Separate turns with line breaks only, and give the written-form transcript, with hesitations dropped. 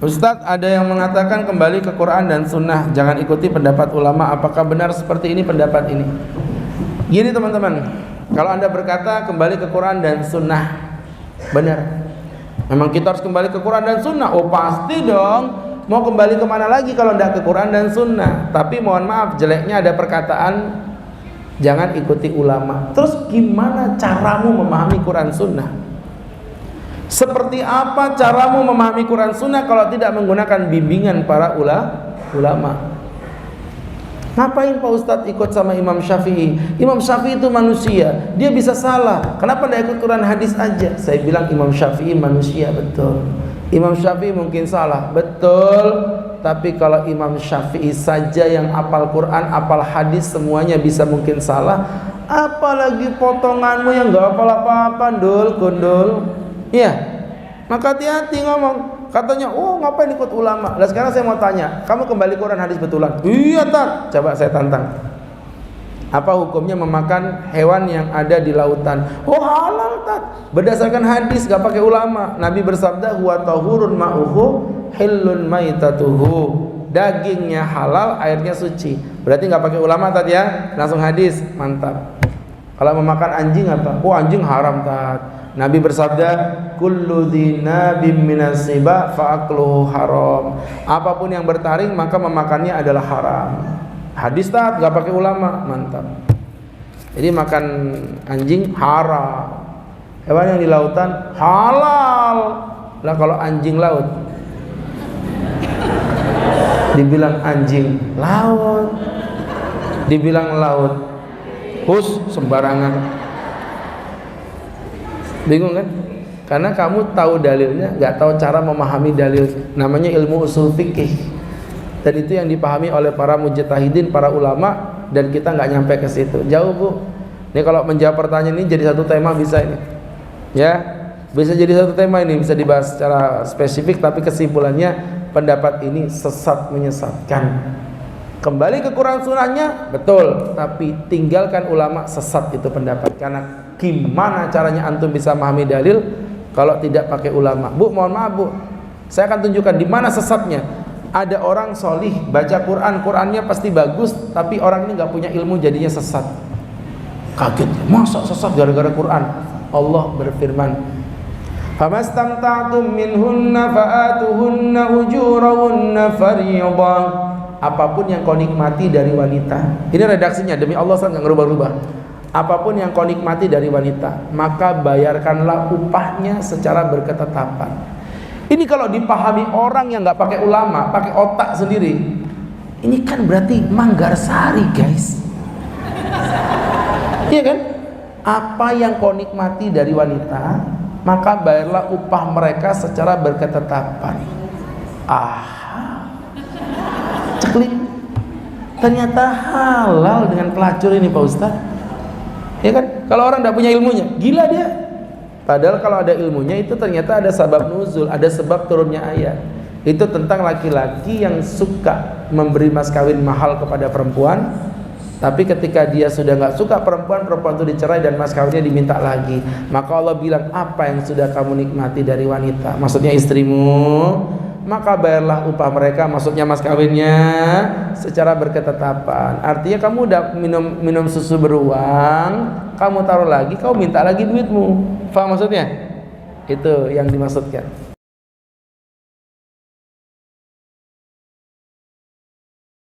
Ustadz, ada yang mengatakan kembali ke Quran dan Sunnah, jangan ikuti pendapat ulama. Apakah benar seperti ini pendapat ini? Gini teman-teman, kalau Anda berkata kembali ke Quran dan Sunnah, benar. Memang kita harus kembali ke Quran dan Sunnah. Oh pasti dong. Mau kembali kemana lagi kalau tidak ke Quran dan Sunnah? Tapi mohon maaf, jeleknya ada perkataan jangan ikuti ulama. Terus gimana caramu memahami Quran Sunnah? Seperti apa caramu memahami Quran Sunnah kalau tidak menggunakan bimbingan para ulama? Ngapain Pak Ustadz ikut sama Imam Syafi'i? Imam Syafi'i itu manusia, dia bisa salah. Kenapa tidak ikut Quran hadis aja? Saya bilang Imam Syafi'i manusia, betul. Imam Syafi'i mungkin salah, betul. Tapi kalau Imam Syafi'i saja yang apal Quran, apal hadis, semuanya bisa mungkin salah, apalagi potonganmu yang gak apal apa-apa, kundul. Iya, maka hati-hati ngomong. Katanya, oh ngapain ikut ulama? Nah sekarang saya mau tanya, kamu kembali Quran hadis betulan? Iya tak? Coba saya tantang. Apa hukumnya memakan hewan yang ada di lautan? Oh halal tak? Berdasarkan hadis, gak pakai ulama. Nabi bersabda, huwa tahurun ma'uhu hillun maitatuhu. Dagingnya halal, airnya suci. Berarti gak pakai ulama tadi ya? Langsung hadis, mantap. Kalau memakan anjing apa? Oh anjing haram tak? Nabi bersabda, kullu dzinabim minas siba fa'akluhu haram. Apapun yang bertaring maka memakannya adalah haram. Hadis tak, gak pakai ulama, mantap. Jadi makan anjing haram. Hewan yang di lautan halal. Lah kalau anjing laut dibilang anjing laut, dibilang laut hus sembarangan. Bingung kan? Karena kamu tahu dalilnya, nggak tahu cara memahami dalil. Namanya ilmu usul fikih. Dan itu yang dipahami oleh para mujtahidin, para ulama, dan kita nggak nyampe ke situ. Jauh bu. Ini kalau menjawab pertanyaan ini jadi satu tema bisa ini. Ya, bisa jadi satu tema ini, bisa dibahas secara spesifik. Tapi kesimpulannya pendapat ini sesat menyesatkan. Kembali ke Quran Sunnahnya betul, tapi tinggalkan ulama, sesat itu pendapat. Karena gimana caranya antum bisa memahami dalil kalau tidak pakai ulama? Bu, mohon maaf bu, saya akan tunjukkan di mana sesatnya. Ada orang solih baca Quran, Qurannya pasti bagus, tapi orang ini nggak punya ilmu jadinya sesat. Kaget, masa sesat gara-gara Quran? Allah berfirman, famastamta'tum minhunna fa'atuhunna ujurahunna fariidah. Apapun yang kau nikmati dari wanita, ini redaksinya demi Allah saya nggak ngerubah-rubah. Apapun yang kau nikmati dari wanita, maka bayarkanlah upahnya secara berketetapan. Ini kalau dipahami orang yang nggak pakai ulama, pakai otak sendiri, ini kan berarti Manggarsari guys. Iya kan? Apa yang kau nikmati dari wanita, maka bayarlah upah mereka secara berketetapan. Ceklik. Ternyata halal dengan pelacur ini Pak Ustadz. Ya kan? Kalau orang tidak punya ilmunya, gila dia. Padahal kalau ada ilmunya itu ternyata ada sebab nuzul, ada sebab turunnya ayat. Itu tentang laki-laki yang suka memberi mas kawin mahal kepada perempuan, tapi ketika dia sudah nggak suka perempuan itu dicerai dan mas kawinnya diminta lagi. Maka Allah bilang, apa yang sudah kamu nikmati dari wanita, maksudnya istrimu, maka bayarlah upah mereka, maksudnya mas kawinnya, secara berketetapan. Artinya kamu udah minum susu beruang, kamu taruh lagi, kamu minta lagi duitmu. Paham maksudnya? Itu yang dimaksudkan.